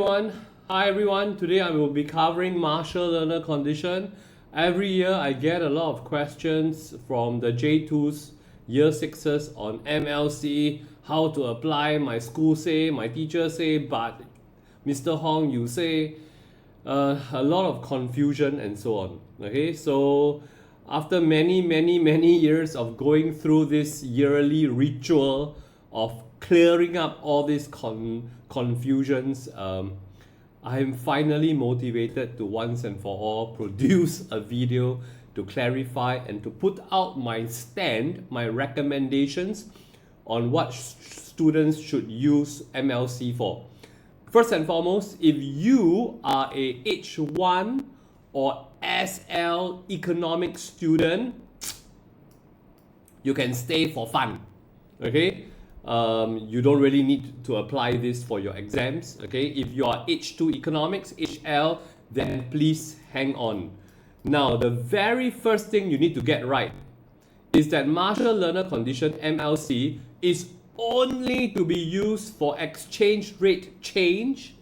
Hi everyone. Today I will be covering Marshall-Lerner condition. Every year I get a lot of questions from the J2s, year 6s on MLC, how to apply. My school say, my teacher say, but Mr. Hong, you say, a lot of confusion and so on. Okay, so after many years of going through this yearly ritual of clearing up all these confusions, I am finally motivated to once and for all produce a video to clarify and to put out my stand, my recommendations on what students should use MLC for. First and foremost, if you are a H1 or SL economics student, you can stay for fun. Okay, you don't really need to apply this for your exams. Okay, if you are H2 economics, HL, then please hang on. Now, the very first thing you need to get right is that Marshall-Lerner condition, MLC, is only to be used for exchange rate change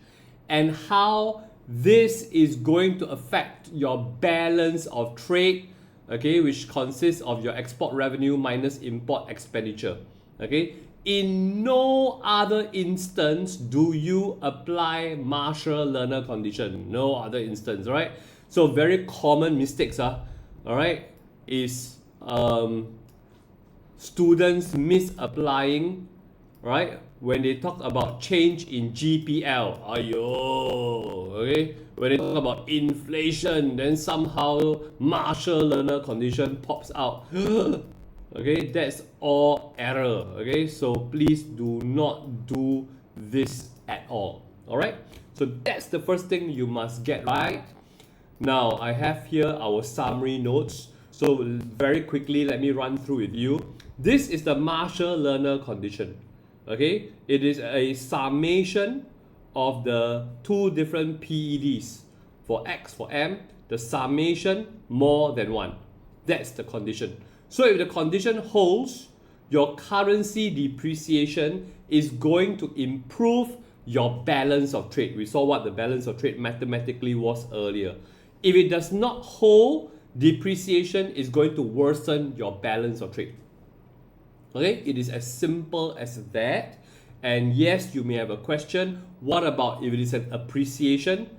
and how this is going to affect your balance of trade, okay, which consists of your export revenue minus import expenditure. Okay, in no other instance do you apply Marshall-Lerner condition. No other instance, right? So very common mistakes, all right, is students misapplying, right? When they talk about change in GPL, ayo, okay? When they talk about inflation, then somehow Marshall-Lerner condition pops out. Okay, that's all error. Okay, so please do not do this at all. All right, so that's the first thing you must get right. Now I have here our summary notes. So very quickly, let me run through with you. This is the Marshall-Lerner condition. Okay, it is a summation of the two different PEDs. For X, for M, the summation more than 1. That's the condition. So if the condition holds, your currency depreciation is going to improve your balance of trade. We saw what the balance of trade mathematically was earlier. If it does not hold, depreciation is going to worsen your balance of trade. Okay, it is as simple as that. And yes, you may have a question. What about if it is an appreciation?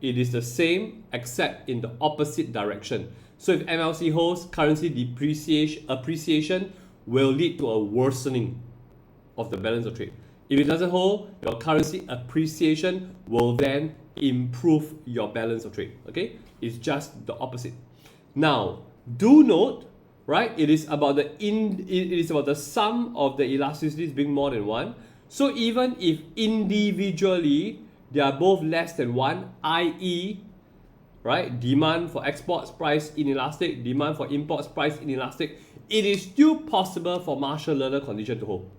It is the same except in the opposite direction. So if MLC holds, currency appreciation will lead to a worsening of the balance of trade. If it doesn't hold, your currency appreciation will then improve your balance of trade. Okay, it's just the opposite. Now, do note, right? It is about the sum of the elasticities being more than 1. So even if individually they are both less than 1, i.e., right, demand for exports price inelastic, demand for imports price inelastic, it is still possible for Marshall-Lerner condition to hold.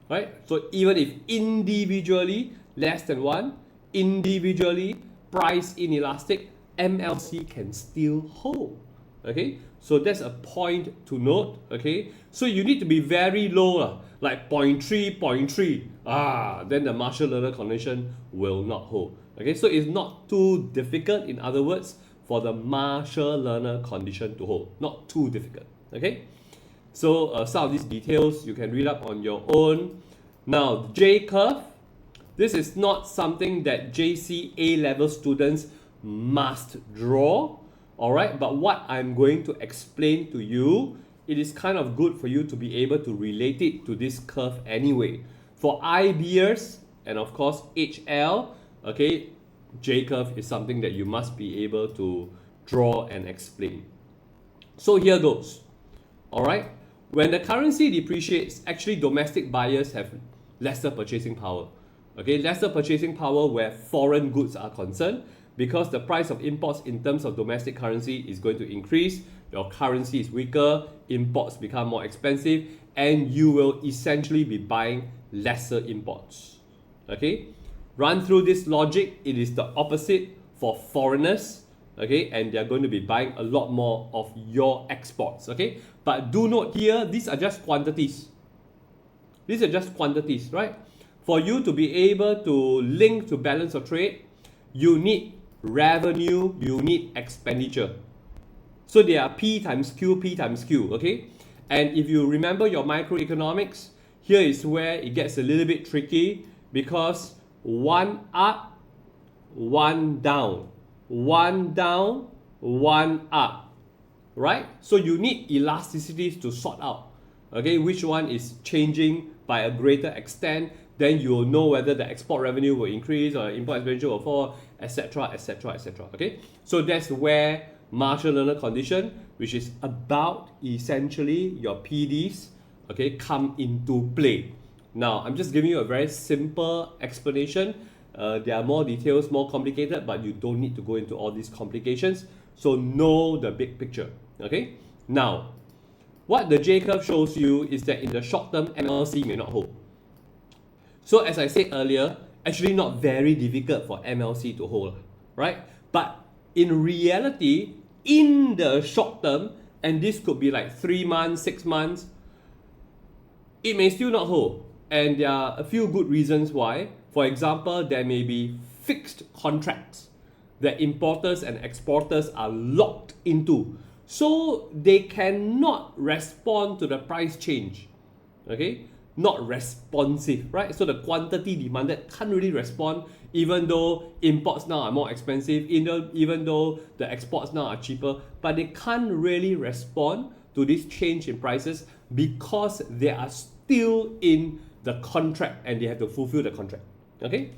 Right? So even if individually less than 1, individually price inelastic, MLC can still hold. Okay, so that's a point to note. Okay, so you need to be very low, like 0.3, 0.3. Then the Marshall-Lerner condition will not hold. Okay, so it's not too difficult, in other words, for the Marshall-Lerner condition to hold. Not too difficult. Okay, so some of these details you can read up on your own. Now, J curve. This is not something that JC A-level students must draw. Alright, but what I'm going to explain to you, it is kind of good for you to be able to relate it to this curve anyway. For IBers and of course HL, okay, J curve is something that you must be able to draw and explain. So here goes. Alright, when the currency depreciates, actually domestic buyers have lesser purchasing power. Okay, lesser purchasing power where foreign goods are concerned, because the price of imports in terms of domestic currency is going to increase, your currency is weaker, imports become more expensive, and you will essentially be buying lesser imports. Okay, run through this logic, it is the opposite for foreigners, okay, and they're going to be buying a lot more of your exports. Okay, but do note here, these are just quantities. These are just quantities, right? for you to be able to link to balance of trade, you need revenue, you need expenditure. So they are P times Q, P times Q, okay? And if you remember your microeconomics, here is where it gets a little bit tricky, because one up, one down, one down, one up, right? So you need elasticities to sort out, okay, which one is changing by a greater extent. Then you will know whether the export revenue will increase or import expenditure will fall, etc., etc., etc. Okay, so that's where Marshall-Lerner condition, which is about essentially your PDs, okay, come into play. Now, I'm just giving you a very simple explanation. There are more details, more complicated, but you don't need to go into all these complications. So know the big picture, okay? Now, what the J curve shows you is that in the short term, MLC may not hold. So as I said earlier, actually not very difficult for MLC to hold, right? But in reality, in the short term, and this could be like 3 months, 6 months, it may still not hold. And there are a few good reasons why. For example, there may be fixed contracts that importers and exporters are locked into. So they cannot respond to the price change, okay? Not responsive, right? So the quantity demanded can't really respond, even though imports now are more expensive, even though the exports now are cheaper, but they can't really respond to this change in prices because they are still in the contract and they have to fulfill the contract, okay?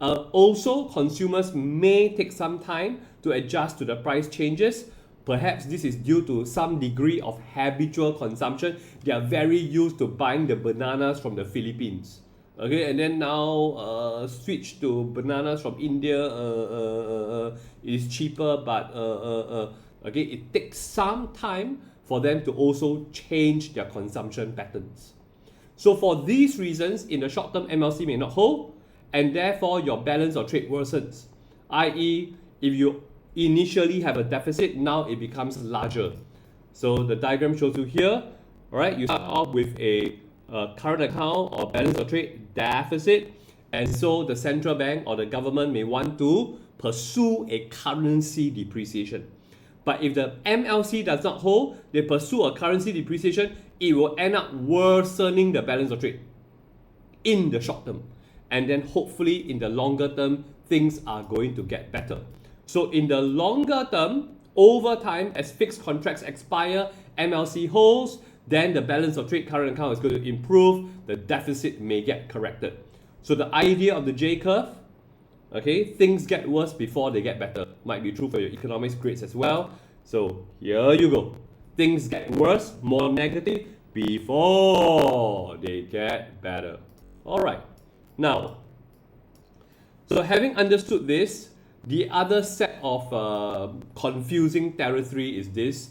Also, consumers may take some time to adjust to the price changes. Perhaps this is due to some degree of habitual consumption. They are very used to buying the bananas from the Philippines, okay, and then now switch to bananas from India. It is cheaper, but okay, it takes some time for them to also change their consumption patterns. So for these reasons, in the short term, MLC may not hold, and therefore your balance of trade worsens, i.e., if you initially have a deficit, now it becomes larger. So the diagram shows you here, all right, you start off with a current account or balance of trade deficit, and so the central bank or the government may want to pursue a currency depreciation. But if the MLC does not hold, they pursue a currency depreciation, it will end up worsening the balance of trade in the short term. And then hopefully in the longer term, things are going to get better. So in the longer term, over time, as fixed contracts expire, MLC holds, then the balance of trade current account is going to improve, the deficit may get corrected. So the idea of the J curve, okay, things get worse before they get better. Might be true for your economics grades as well. So here you go. Things get worse, more negative, before they get better. All right. Now, so having understood this, the other set of confusing territory is this.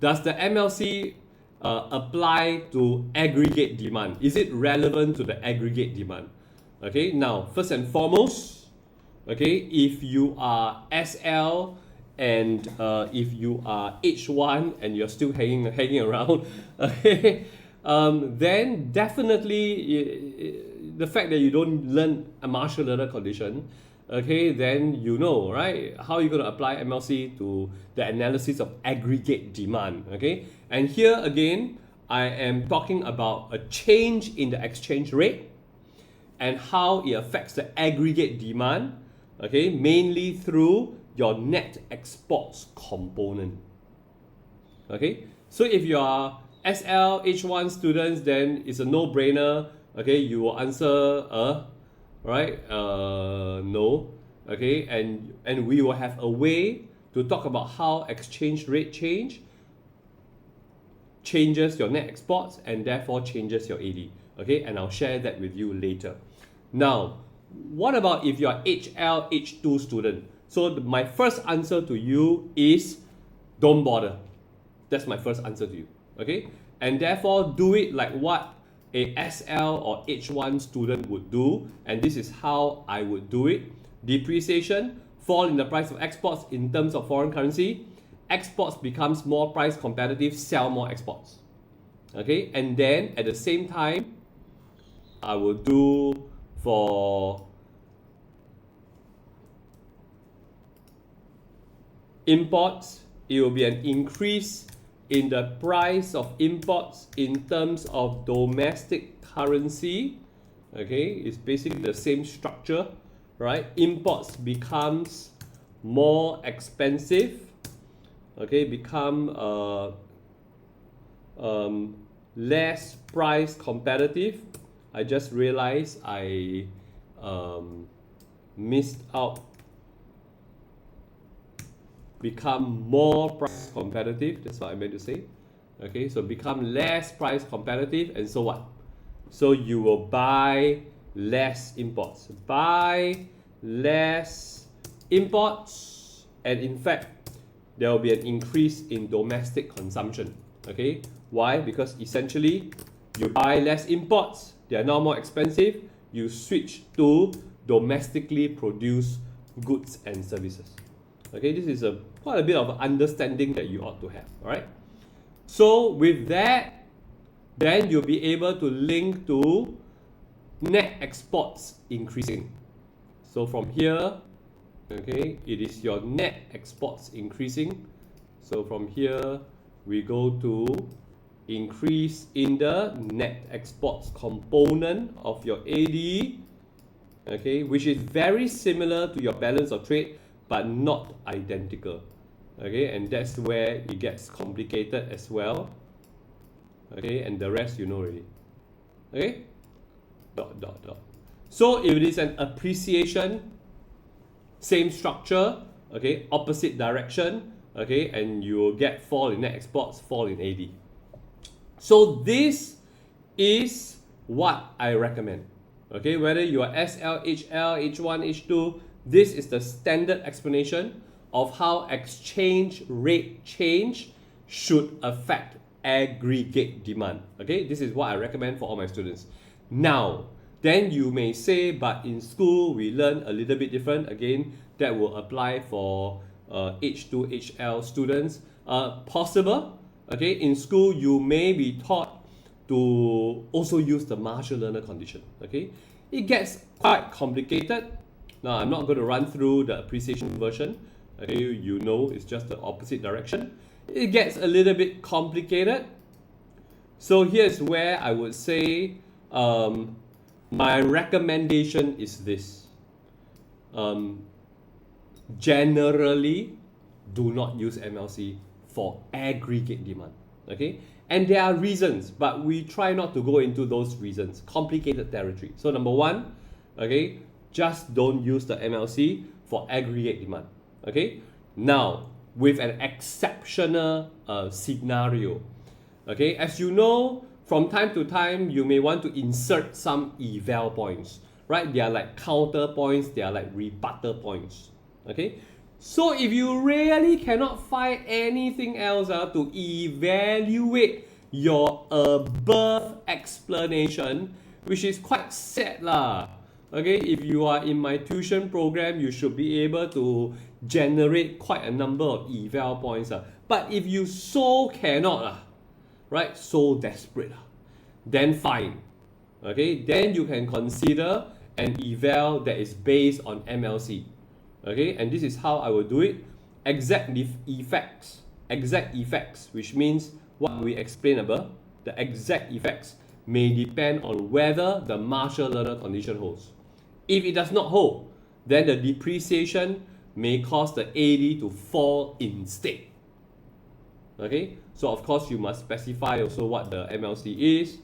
Does the MLC apply to aggregate demand? Is it relevant to the aggregate demand? Okay, now, first and foremost, okay, if you are SL and if you are H1 and you're still hanging around, okay, then definitely the fact that you don't learn a Marshall-Lerner condition, okay, then you know, right, how you're going to apply MLC to the analysis of aggregate demand, okay? And here again, I am talking about a change in the exchange rate and how it affects the aggregate demand, okay, mainly through your net exports component, okay? So if you are SL H1 students, then it's a no-brainer, okay, you will answer right? No, okay, and we will have a way to talk about how exchange rate changes your net exports and therefore changes your AD, okay, and I'll share that with you later. Now, what about if you are HL H2 student? So my first answer to you is don't bother. That's my first answer to you, okay, and therefore do it like what a SL or H1 student would do, and this is how I would do it. Depreciation, fall in the price of exports in terms of foreign currency, exports becomes more price competitive, sell more exports, okay, and then at the same time I will do for imports, it will be an increase in the price of imports in terms of domestic currency. Okay, it's basically the same structure, right? Imports becomes more expensive, okay, become less price competitive. I just realized I missed out. Become more price competitive, that's what I meant to say. Okay, so become less price competitive, and so what? So you will buy less imports. Buy less imports, and in fact, there will be an increase in domestic consumption. Okay, why? Because essentially, you buy less imports, they are now more expensive, you switch to domestically produced goods and services. Okay, this is quite a bit of understanding that you ought to have. All right. So with that, then you'll be able to link to net exports increasing. So from here, okay, it is your net exports increasing. So from here, we go to increase in the net exports component of your AD, okay, which is very similar to your balance of trade, but not identical. Okay, and that's where it gets complicated as well. Okay, and the rest you know already. Okay, dot dot dot. So if it is an appreciation, same structure, okay, opposite direction, okay, and you will get fall in net exports, fall in AD. So this is what I recommend. Okay, whether you are SL, HL, H1, H2, this is the standard explanation of how exchange rate change should affect aggregate demand. Okay, this is what I recommend for all my students. Now, then you may say, but in school we learn a little bit different. Again, that will apply for H2, HL students. Possible. Okay, in school you may be taught to also use the Marshall-Lerner condition. Okay, it gets quite complicated. Now I'm not going to run through the appreciation version. Okay, you know it's just the opposite direction. It gets a little bit complicated. So here's where I would say my recommendation is this. Generally, do not use MLC for aggregate demand. Okay, and there are reasons, but we try not to go into those reasons. Complicated territory. So number one, okay, just don't use the MLC for aggregate demand. Okay, now with an exceptional scenario. Okay, as you know, from time to time you may want to insert some eval points, right? They are like counter points, they are like rebuttal points. Okay, so if you really cannot find anything else to evaluate your above explanation, which is quite sad lah. Okay, if you are in my tuition program, you should be able to generate quite a number of eval points. But if you so cannot, right, so desperate, then fine. Okay, then you can consider an eval that is based on MLC. Okay, and this is how I will do it. Exact effects, which means what we explained above, the exact effects may depend on whether the Marshall-Lerner condition holds. If it does not hold, then the depreciation may cause the AD to fall instead. Okay, so of course you must specify also what the MLC is.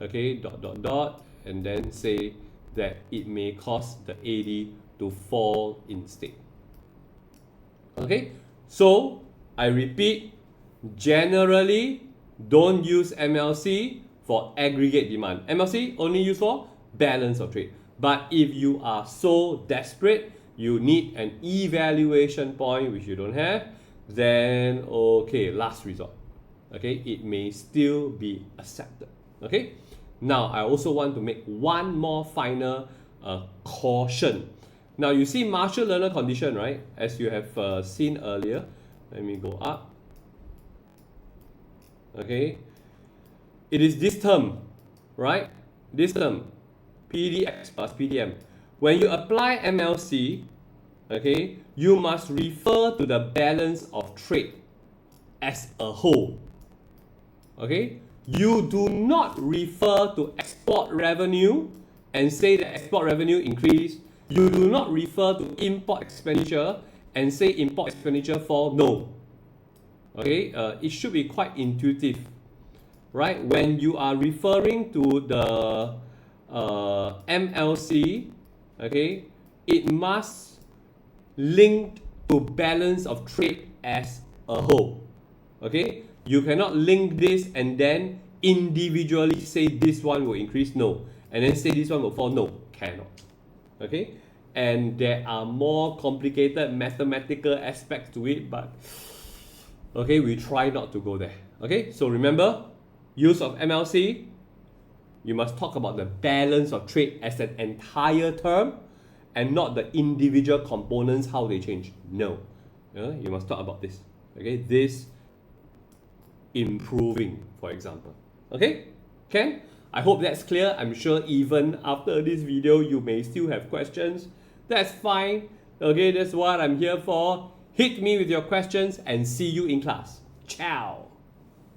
Okay, dot dot dot, and then say that it may cause the AD to fall instead. Okay, so I repeat, generally don't use MLC for aggregate demand. MLC only used for balance of trade. But if you are so desperate, you need an evaluation point which you don't have, then okay, last resort. Okay, it may still be accepted. Okay, now I also want to make one more final caution. Now you see Marshall-Lerner condition, right? As you have seen earlier. Let me go up. Okay, it is this term, right? This term, PDX plus PDM. When you apply MLC, okay, you must refer to the balance of trade as a whole. Okay, you do not refer to export revenue and say that export revenue increased. You do not refer to import expenditure and say import expenditure fall. No. Okay, it should be quite intuitive, right? When you are referring to the MLC, okay, it must link to balance of trade as a whole. Okay, you cannot link this and then individually say this one will increase, no, and then say this one will fall, no, cannot. Okay, and there are more complicated mathematical aspects to it, but okay, we try not to go there. Okay, so remember, use of MLC, you must talk about the balance of trade as an entire term and not the individual components, how they change. No, you must talk about this. Okay, this improving, for example. Okay, Ken? I hope that's clear. I'm sure even after this video, you may still have questions. That's fine. Okay, that's what I'm here for. Hit me with your questions and see you in class. Ciao.